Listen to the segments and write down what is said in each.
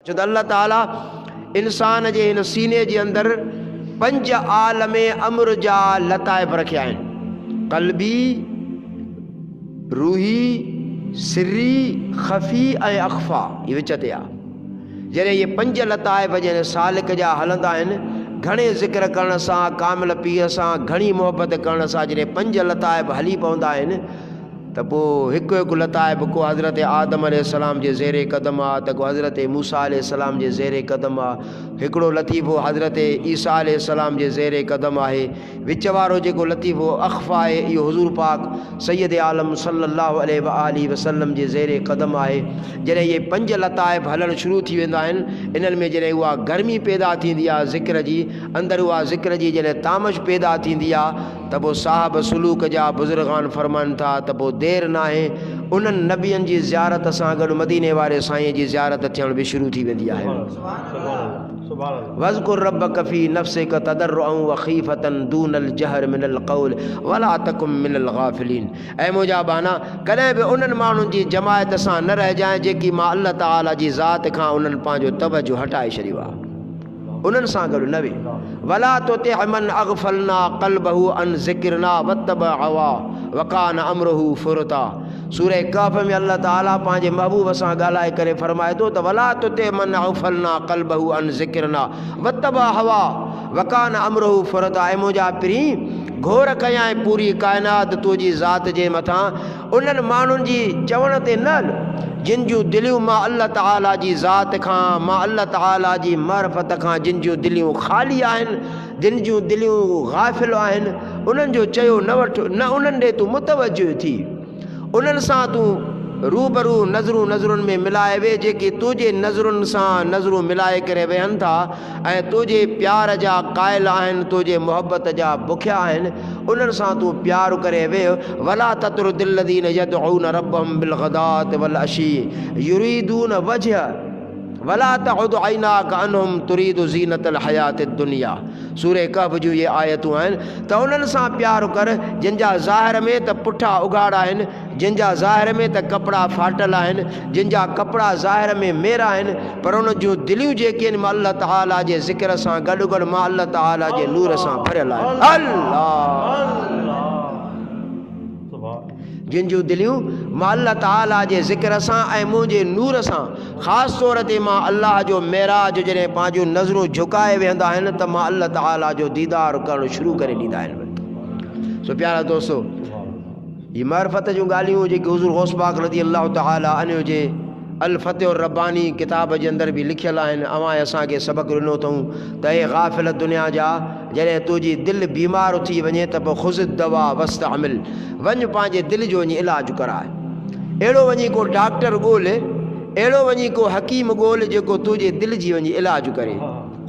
छो त अल्लाह ताला इंसान जे हिन सीने जे अंदरि 5 आलम अमर जा लताइफ़ रखिया आहिनि। क़ल्बी, रूही, सिरी, ख़फ़ी ऐं अख़फ़ा, इहे विच ते आहे। जॾहिं इहे 5 लताइफ़ जॾहिं सालिक जा हलंदा आहिनि, घणे ज़िक्र करण सां, कामिल पीर सां घणी मोहबत करण सां जॾहिं 5 लताइफ़ हली पवंदा आहिनि त पोइ हिकु हिकु लताइफ़ को हज़रत आदम अलैहिस्सलाम जे ज़ेरे क़दम आहे, त को हज़रत मूसा अलैहिस्सलाम जे ज़ेरे क़दम आहे, हिकिड़ो लतीफ़ो हज़रत ईसा अलैहिस्सलाम जे ज़ेरे क़दम आहे, विच वारो जेको लतीफ़ो अख़फ़ा आहे इहो हुज़ूर पाक सैयद आलम सल्लल्लाहु अलैहि वसल्लम जे ज़ेरे क़दम आहे। जॾहिं इहे 5 लताइफ़ हलणु शुरू थी वेंदा आहिनि, इन्हनि में जॾहिं उहा गर्मी पैदा थींदी आहे ज़िक्र जी, अंदरि उहा ज़िक्र जी जॾहिं तामश पैदा थींदी आहे त पोइ साहिब सुलूक जा बुज़ुर्गान फरमाइनि था त पोइ देरि नाहे, उन्हनि नबियनि जी ज़ियारत सां गॾु मदीने वारे साईं जी ज़ियारत थियण बि शुरू थी वेंदी आहे। वज़्कुर रब्बक फ़ी नफ़्सिक तदर्रुअन व ख़ीफ़तन दूनल जहर मिनल क़ौल वला तकुम मिनल गाफ़िलीन। ऐं मुंहिंजा बाना कॾहिं बि उन्हनि माण्हुनि जी जमायत सां न रहिजांइ जेकी मां अल्लाह ताला जी ज़ात खां उन्हनि पंहिंजो तवजो हटाए छॾियो आहे, उन्हनि सां गॾु न वेह। वला तुतिअ मन अग़फ़लना क़ल्बहु अन ज़िक्रिना वत्तबअ हवा वकान अमरुहु फ़ुरता। सूरह कहफ़ में अल्लाह ताला पंहिंजे महबूब सां ॻाल्हाए करे फरमाए थो त वला तुतिअ मन अग़फ़लना क़ल्बहु अन ज़िक्रिना वत्तबअ हवा वकान अमरुहु फ़ुरता। ऐं मुंहिंजा पिरी घोर कयां पूरी काइनात तुंहिंजी ज़ात जे मथां उन्हनि माण्हुनि जी चवण ते न जिन जूं दिलियूं मां अल्लाह ताला जी ज़ात खां, मां अल्लाह ताला जी मारिफत खां जिन जूं दिलियूं ख़ाली आहिनि, जिन जूं दिलियूं गाफ़िल आहिनि, उन्हनि जो चयो न वठि, न उन्हनि ॾे तूं मुतवजो थी, उन्हनि सां तूं रूबरू नज़रुनि में मिलाए वे जेके तुंहिंजे नज़रुनि सां नज़रूं मिलाए करे वेहनि था ऐं तुंहिंजे प्यार जा क़ाइल आहिनि, तुंहिंजे मोहबत जा बुखिया आहिनि, उन्हनि सां तूं प्यारु करे वेह। वला ततरुदिल लज़ीन यदऊन रब्बहुम बिल ग़दात वल अशी युरीदून वजह वला तअुद ऐनाक अन्हुम तुरीदु ज़ीनतल हयातिद दुनिया। सूरह कहफ़ जूं ये आयतूं आहिनि त उन्हनि सां प्यारु कर जिन जा ज़ाहिर में त पुठा उघाड़ आहिनि, जिन जा ज़ाहिर में त कपिड़ा फाटल आहिनि, जिन जा कपिड़ा ज़ाहिर में मेरा आहिनि, पर उन जूं दिलियूं जेके आहिनि मां अल्लाह ताला जे ज़िक्र सां गॾु गॾु मां अल्लाह ताला जे नूर सां भरियल आहिनि। अल्लाह जिन जूं दिलियूं मां अल्लाह ताला जे ज़िक्र सां ऐं मुंहिंजे नूर सां, ख़ासि तौर ते मां अल्लाह जो मेराज जॾहिं पंहिंजूं नज़रूं झुकाए वेहंदा आहिनि त मां अल्लाह ताला जो दीदार करणु शुरू करे ॾींदा आहिनि। सो प्यारा दोस्तो, ये मारिफत जूं ॻाल्हियूं जेके हुज़ूर गौस पाक रज़ी अल्लाह ताला अन्हु जे अल फ़तेह रब्बानी किताब जे अंदरि बि लिखियल आहिनि। अवां असांखे सबक़ ॾिनो अथऊं त हे गाफ़िल दुनिया जा, जॾहिं तुंहिंजी दिलि बीमार थी वञे त पोइ ख़ुज़ दवा वस्तअमिल, वञ पंहिंजे दिलि जो वञी इलाजु कराए। अहिड़ो वञी को डॉक्टर ॻोल्हे, अहिड़ो वञी को हकीम ॻोल्हे जेको तुंहिंजे दिलि जी वञी इलाजु करे।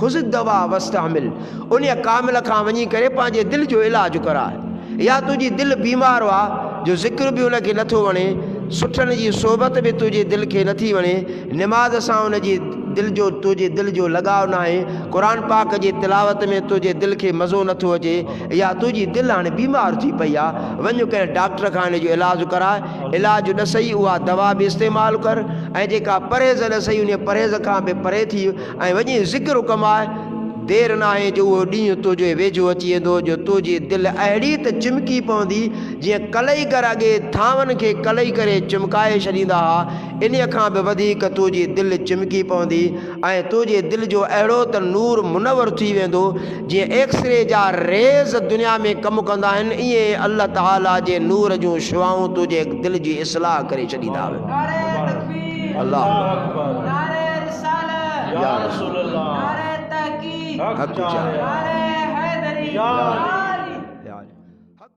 ख़ुज़ दवा वस्तअमिल, उन कामिल खां वञी करे पंहिंजे दिलि जो इलाजु कराए। या तुंहिंजी दिलि बीमार आहे जो ज़िक्र बि उनखे नथो वणे, सुठनि जी सोबत बि तुंहिंजे दिलि खे नथी वणे, निमाज़ सां उनजी दिलि जो तुंहिंजे दिलि जो लगाव न आहे, क़ुरान पाक जी तिलावत में तुंहिंजे दिलि खे मज़ो नथो अचे, या तुंहिंजी दिलि हाणे बीमार थी पई आहे, वञ कंहिं डॉक्टर खां हिन जो इलाजु कराए। इलाजु न सही उहा दवा बि इस्तेमालु कर, ऐं जेका परहेज़ न सही उन परहेज़ खां बि परे थी ऐं वञी ज़िक्र कमाए। देरि न आहे जो उहो ॾींहुं तुंहिंजे वेझो अची वेंदो जो तुंहिंजी दिलि अहिड़ी त चिमकी पवंदी जीअं कलई कर अॻे थांवनि खे कलई करे चिमकाए छॾींदा हुआ, इन खां बि वधीक तुंहिंजी दिलि चिमकी पवंदी ऐं तुंहिंजे दिलि जो अहिड़ो त नूर मुनवर थी वेंदो जीअं एक्सरे जा रेज़ दुनिया में कमु कंदा आहिनि, ईअं अल्लाह ताला जे नूर जूं शुआऊं तुंहिंजे दिलि जी इस्लाह करे छॾींदा हुआ। अल्लाह हक़ जा